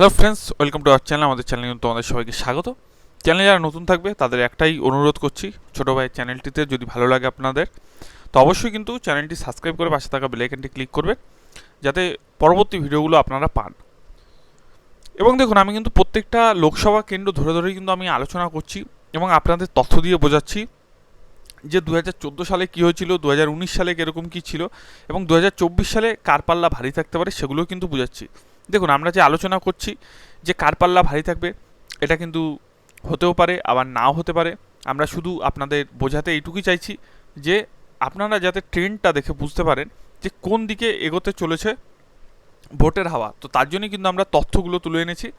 Hello friends, welcome to our channel. আমাদের চ্যানেলে কিন্তু তোমাদের সবাইকে স্বাগত। চ্যানেলে যারা নতুন থাকবে তাদের একটাই অনুরোধ করছি, ছোটো ভাই চ্যানেলটিতে যদি ভালো লাগে আপনাদের তো অবশ্যই কিন্তু চ্যানেলটি সাবস্ক্রাইব করে পাশে থাকা বেল আইকনটি ক্লিক করবেন, যাতে পরবর্তী ভিডিওগুলো আপনারা পান। এবং দেখুন, আমি কিন্তু প্রত্যেকটা লোকসভা কেন্দ্র ধরে ধরেই কিন্তু আমি আলোচনা করছি এবং আপনাদের তথ্য দিয়ে বোঝাচ্ছি যে 2014 সালে কী হয়েছিল, 2019 সালে কীরকম কী ছিল এবং 2024 সালে কার পাল্লা ভারী থাকতে পারে সেগুলোও কিন্তু বোঝাচ্ছি। দেখুন, আমরা যে আলোচনা করছি যে কার পাল্লা ভারী থাকবে, এটা কিন্তু হতেও পারে আবার নাও হতে পারে। আমরা শুধু আপনাদের বোঝাতে এইটুকুই চাইছি যে আপনারা যাতে ট্রেন্ডটা দেখে বুঝতে পারেন যে কোন দিকে এগোতে চলেছে ভোটের হাওয়া। তো তার জন্যই কিন্তু আমরা তথ্যগুলো তুলে এনেছি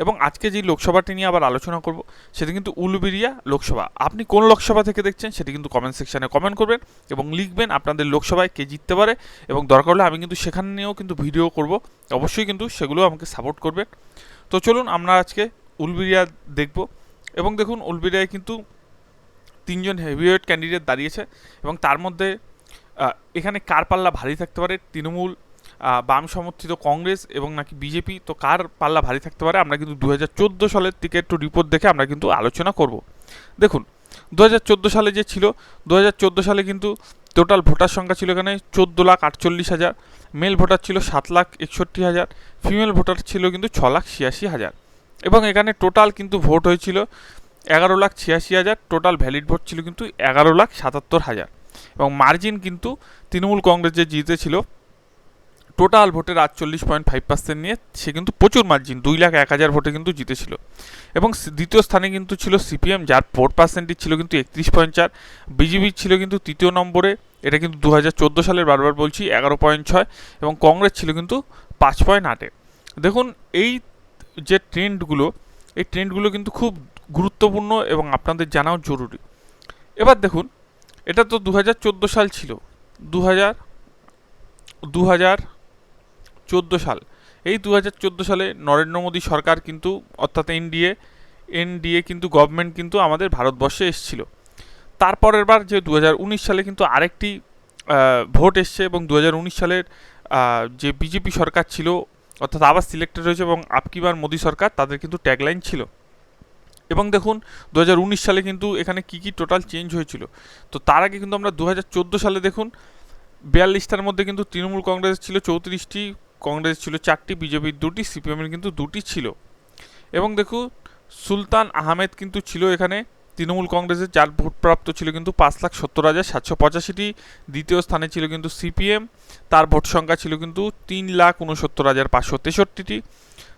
এবং আজকে যে লোকসভাটি নিয়ে আবার আলোচনা করব সেটা কিন্তু উলুবেড়িয়া লোকসভা। আপনি কোন লোকসভা থেকে দেখছেন সেটি কিন্তু কমেন্ট সেকশানে কমেন্ট করবেন এবং লিখবেন আপনাদের লোকসভায় কে জিততে পারে, এবং দরকার হলে আমি কিন্তু সেখানে নিয়েও কিন্তু ভিডিও করব। অবশ্যই কিন্তু সেগুলো আমাকে সাপোর্ট করবেন। তো চলুন আমরা আজকে উলুবেড়িয়া দেখব। এবং দেখুন, উলুবেড়িয়ায় কিন্তু তিনজন হেভিওয়েট ক্যান্ডিডেট দাঁড়িয়েছে এবং তার মধ্যে এখানে কার পাল্লা ভারী থাকতে পারে, তৃণমূল, বাম সমর্থিত কংগ্রেস এবং নাকি বিজেপি। তো কার পাল্লা ভারী থাকতে পারে আমরা কিন্তু 2014 সালের থেকে একটু রিপোর্ট দেখে আমরা কিন্তু আলোচনা করব। দেখুন, 2014 সালে যে ছিল, 2014 সালে কিন্তু টোটাল ভোটার সংখ্যা ছিল এখানে 14,48,000। মেল ভোটার ছিল 7,61,000। ফিমেল ভোটার ছিল কিন্তু 6,86,000। এবং এখানে টোটাল কিন্তু ভোট হয়েছিল 11,86,000। টোটাল ভ্যালিড ভোট ছিল কিন্তু 11,77,000। এবং মার্জিন কিন্তু তৃণমূল কংগ্রেস যে জিতেছিল টোটাল ভোটের 48.5% নিয়ে, সে কিন্তু প্রচুর মার্জিন 2,01,000 ভোটে কিন্তু জিতেছিল। এবং দ্বিতীয় স্থানে কিন্তু ছিল সিপিএম, যার ভোট পার্সেন্টেজ ছিল কিন্তু 31.4। বিজেপি ছিল কিন্তু তৃতীয় নম্বরে, এটা কিন্তু 2014 সালের, বারবার বলছি, 11.6। এবং কংগ্রেস ছিল কিন্তু 5.8-এ। দেখুন, এই যে ট্রেন্ডগুলো, এই ট্রেন্ডগুলো কিন্তু খুব গুরুত্বপূর্ণ এবং আপনাদের জানাও জরুরি। এবার দেখুন, এটা তো 2014 সাল ছিল, 2014 সাল। এই 2014 সালে নরেন্দ্র মোদী সরকার কিন্তু, অর্থাৎ এনডিএ কিন্তু গভর্নমেন্ট কিন্তু আমাদের ভারতবর্ষে এসেছিল। তারপরের বার যে 2019 সালে কিন্তু আরেকটি ভোট এসছে এবং 2019 সালের যে বিজেপি সরকার ছিল, অর্থাৎ আবার সিলেক্টেড হয়েছে এবং আপকি বার মোদী সরকার, তাদের কিন্তু ট্যাগলাইন ছিল। এবং দেখুন, 2019 সালে কিন্তু এখানে কী কী টোটাল চেঞ্জ হয়েছিল। তো তার আগে কিন্তু আমরা 2014 সালে দেখুন, 42টার মধ্যে কিন্তু তৃণমূল কংগ্রেস ছিল 34টি, কংগ্রেস ছিল 4টি, বিজেপির 2টি, সিপিএমের কিন্তু 2টি ছিল। এবং দেখুন, সুলতান আহমেদ কিন্তু ছিল এখানে তৃণমূল কংগ্রেসের, যার ভোট প্রাপ্ত ছিল কিন্তু 5,70,785টি। দ্বিতীয় স্থানে ছিল কিন্তু সিপিএম, তার ভোট সংখ্যা ছিল কিন্তু 3,69,563টি।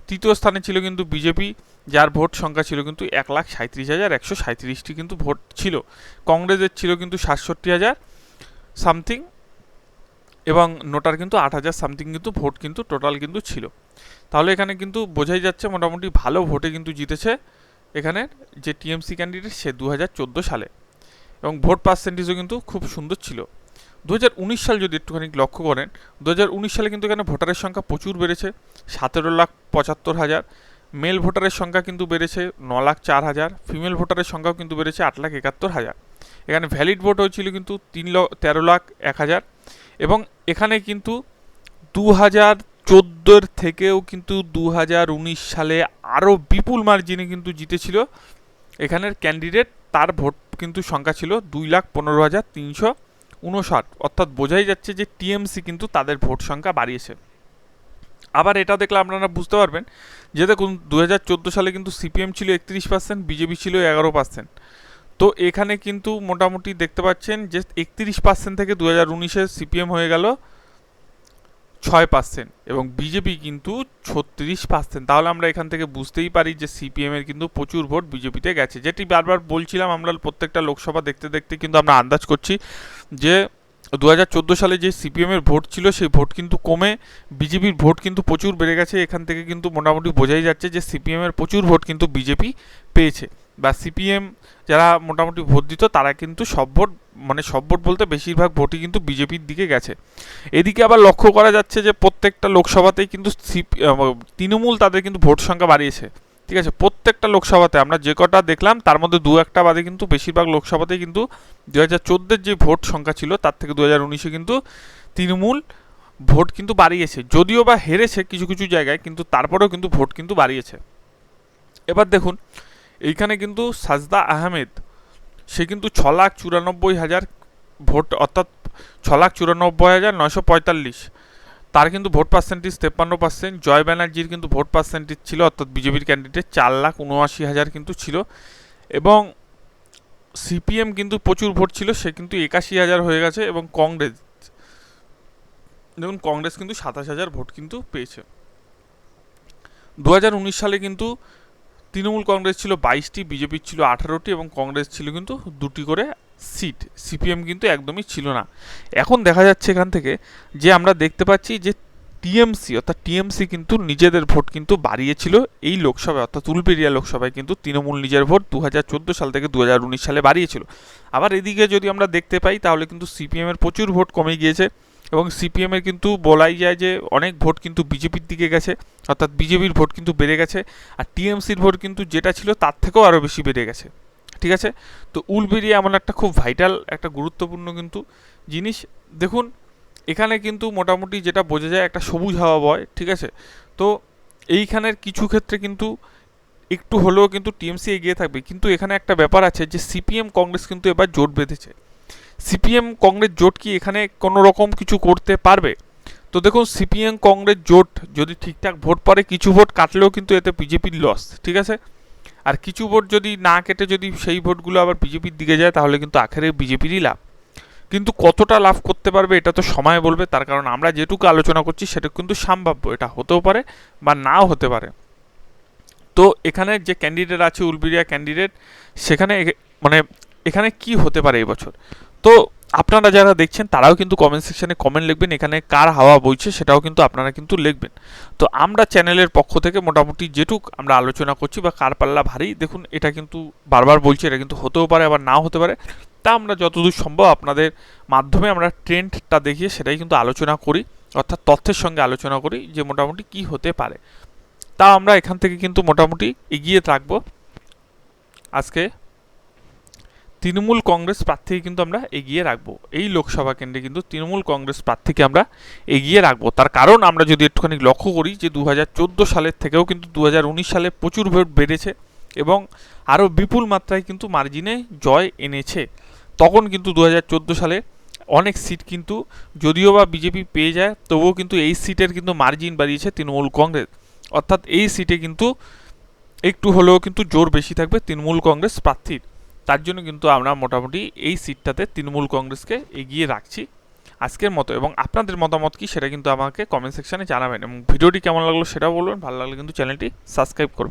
তৃতীয় স্থানে ছিল কিন্তু বিজেপি, যার ভোট সংখ্যা ছিল কিন্তু 1,37,137টি কিন্তু ভোট ছিল। কংগ্রেসের ছিল কিন্তু 67,000 সামথিং এবং নোটার কিন্তু 8,000 সামথিং কিন্তু ভোট কিন্তু টোটাল কিন্তু ছিল। তাহলে এখানে কিন্তু বোঝাই যাচ্ছে মোটামুটি ভালো ভোটে কিন্তু জিতেছে এখানে যে টিএমসি ক্যান্ডিডেট, সে 2014 সালে। এবং ভোট পার্সেন্টেজও কিন্তু খুব সুন্দর ছিল। 2019 সাল যদি একটুখানি লক্ষ্য করেন, 2019 সালে কিন্তু এখানে ভোটারের সংখ্যা প্রচুর বেড়েছে, 17,75,000। মেল ভোটারের সংখ্যা কিন্তু বেড়েছে 9,04,000। ফিমেল ভোটারের সংখ্যাও কিন্তু বেড়েছে 8,71,000। এখানে ভ্যালিড ভোট হয়েছিল কিন্তু 13,01,000। এবং এখানে কিন্তু 2014 থেকেও কিন্তু 2019 সালে আরও বিপুল মার্জিনে কিন্তু জিতেছিল এখানের ক্যান্ডিডেট। তার ভোট কিন্তু সংখ্যা ছিল 2,15,359। অর্থাৎ বোঝাই যাচ্ছে যে টিএমসি কিন্তু তাদের ভোট সংখ্যা বাড়িয়েছে। আবার এটা দেখলে আপনারা বুঝতে পারবেন যে দেখুন, 2014 সালে কিন্তু সিপিএম ছিল 31%, বিজেপি ছিল 11%। তো এখানে কিন্তু মোটামুটি দেখতে পাচ্ছেন যে 31% থেকে 2019-এ সিপিএম হয়ে গেল 6% এবং বিজেপি কিন্তু 36%। তাহলে আমরা এখান থেকে বুঝতেই পারি যে সিপিএমের কিন্তু প্রচুর ভোট বিজেপিতে গেছে। যেটি বারবার বলছিলাম, আমরা প্রত্যেকটা লোকসভা দেখতে দেখতে কিন্তু আমরা আন্দাজ করছি যে 2014 সালে যে সিপিএমের ভোট ছিল সেই ভোট কিন্তু কমে বিজেপির ভোট কিন্তু প্রচুর বেড়ে গেছে। এখান থেকে কিন্তু মোটামুটি বোঝাই যাচ্ছে যে সিপিএমের প্রচুর ভোট কিন্তু বিজেপি পেয়েছে, বা সিপিএম যারা মোটামুটি ভোট দিত তারা কিন্তু সব ভোট, মানে সব ভোট বলতে বেশিরভাগ ভোটই কিন্তু বিজেপির দিকে গেছে। এদিকে আবার লক্ষ্য করা যাচ্ছে যে প্রত্যেকটা লোকসভাতেই কিন্তু তৃণমূল তাদের কিন্তু ভোট সংখ্যা বাড়িয়েছে। ঠিক আছে, প্রত্যেকটা লোকসভাতে আমরা যে কটা দেখলাম তার মধ্যে 2-1টা বাদে কিন্তু বেশিরভাগ লোকসভাতেই কিন্তু 2014-এর যে ভোট সংখ্যা ছিল তার থেকে 2019-এ কিন্তু তৃণমূল ভোট কিন্তু বাড়িয়েছে, যদিও বা হেরেছে কিছু কিছু জায়গায়, কিন্তু তারপরেও কিন্তু ভোট কিন্তু বাড়িয়েছে। এবার দেখুন এইখানে কিন্তু সাজদা আহমেদ, সে কিন্তু 6,94,000 ভোট, অর্থাৎ 6,94,945, তার কিন্তু ভোট পার্সেন্টেজ 53%। জয় ব্যানার্জির কিন্তু ভোট পার্সেন্টেজ ছিল, অর্থাৎ বিজেপির ক্যান্ডিডেট 4,79,000 কিন্তু ছিল। এবং সিপিএম কিন্তু প্রচুর ভোট ছিল, সে কিন্তু 81,000 হয়ে গেছে। এবং কংগ্রেস, দেখুন কংগ্রেস কিন্তু 27,000 ভোট কিন্তু পেয়েছে। 2019 সালে কিন্তু তৃণমূল কংগ্রেস ছিল 22টি, বিজেপির ছিল 18টি এবং কংগ্রেস ছিল কিন্তু 2টি করে সিট, সিপিএম কিন্তু একদমই ছিল না। এখন দেখা যাচ্ছে এখান থেকে যে আমরা দেখতে পাচ্ছি যে টিএমসি, অর্থাৎ টিএমসি কিন্তু নিজেদের ভোট কিন্তু বাড়িয়েছিল এই লোকসভায়, অর্থাৎ উলবেড়িয়া লোকসভায় কিন্তু তৃণমূল নিজের ভোট 2014 সাল থেকে 2019 সালে বাড়িয়েছিল। আবার এদিকে যদি আমরা দেখতে পাই তাহলে কিন্তু সিপিএমের প্রচুর ভোট কমে গিয়েছে এবং সিপিএমের কিন্তু বলাই যায় যে অনেক ভোট কিন্তু বিজেপির দিকে গেছে, অর্থাৎ বিজেপির ভোট কিন্তু বেড়ে গেছে। আর টিএমসির ভোট কিন্তু যেটা ছিল তার থেকেও আরও বেশি বেড়ে গেছে। ঠিক আছে, তো উলবেড়িয়া এমন একটা খুব ভাইটাল একটা গুরুত্বপূর্ণ কিন্তু জিনিস। দেখুন এখানে কিন্তু মোটামুটি যেটা বোঝা যায় একটা সবুজ হাওয়া বয়। ঠিক আছে, তো এইখানের কিছু ক্ষেত্রে কিন্তু একটু হলেও কিন্তু টিএমসি এগিয়ে থাকবে, কিন্তু এখানে একটা ব্যাপার আছে যে সিপিএম কংগ্রেস কিন্তু এবার জোট বেঁধেছে। সিপিএম কংগ্রেস জোট কি এখানে কোনো রকম কিছু করতে পারবে? তো দেখুন সিপিএম কংগ্রেস জোট যদি ঠিকঠাক ভোট পড়ে, কিছু ভোট কাটলেও কিন্তু এতে বিজেপির লস। ঠিক আছে, আর কিছু ভোট যদি না কেটে যদি সেই ভোটগুলো আবার বিজেপির দিকে যায় তাহলে কিন্তু আখেরে বিজেপিরই লাভ। কিন্তু কতটা লাভ করতে পারবে এটা তো সময় বলবে, তার কারণ আমরা যেটুকু আলোচনা করছি সেটা কিন্তু সম্ভাব্য, এটা হতেও পারে বা নাও হতে পারে। তো এখানে যে ক্যান্ডিডেট আছে উলবেড়িয়া ক্যান্ডিডেট, সেখানে মানে এখানে কি হতে পারে এবছর, তো আপনারা যারা দেখছেন তারাও কিন্তু কমেন্ট সেকশনে কমেন্ট লিখবেন, এখানে কার হাওয়া বইছে সেটাও কিন্তু আপনারা কিন্তু লিখবেন। তো আমরা চ্যানেলের পক্ষ থেকে মোটামুটি যেটুক আমরা আলোচনা করছি বা কার পাল্লা ভারী, দেখুন এটা কিন্তু বারবার বলছি এটা কিন্তু হতেও পারে আবার নাও হতে পারে। তা আমরা যতদূর সম্ভব আপনাদের মাধ্যমে আমরা ট্রেন্ডটা দেখিয়ে সেটাই কিন্তু আলোচনা করি, অর্থাৎ তথ্যের সঙ্গে আলোচনা করি যে মোটামুটি কি হতে পারে। তা আমরা এখান থেকে কিন্তু মোটামুটি এগিয়ে থাকবো। আজকে তৃণমূল কংগ্রেস প্রার্থীকে কিন্তু আমরা এগিয়ে রাখবো, এই লোকসভা কেন্দ্রে কিন্তু তৃণমূল কংগ্রেস প্রার্থীকে আমরা এগিয়ে রাখবো। তার কারণ আমরা যদি একটুখানি লক্ষ্য করি যে 2014 সালের থেকেও কিন্তু 2019 সালে প্রচুর ভোট বেড়েছে এবং আরও বিপুল মাত্রায় কিন্তু মার্জিনে জয় এনেছে। তখন কিন্তু 2014 সালে অনেক সিট কিন্তু যদিও বা বিজেপি পেয়ে যায়, তবুও কিন্তু এই সিটের কিন্তু মার্জিন বাড়িয়েছে তৃণমূল কংগ্রেস, অর্থাৎ এই সিটে কিন্তু একটু হলেও কিন্তু জোর বেশি থাকবে তৃণমূল কংগ্রেস প্রার্থীর। তার জন্য কিন্তু আমরা মোটামুটি এই সিটটাতে তৃণমূল কংগ্রেসকে এগিয়ে রাখছি আজকের মতো। এবং আপনাদের মতামত কি সেটা কিন্তু আমাকে কমেন্ট সেকশনে জানাবেন, এবং ভিডিওটি কেমন লাগলো সেটাও বলবেন। ভালো লাগলে কিন্তু চ্যানেলটি সাবস্ক্রাইব করবেন।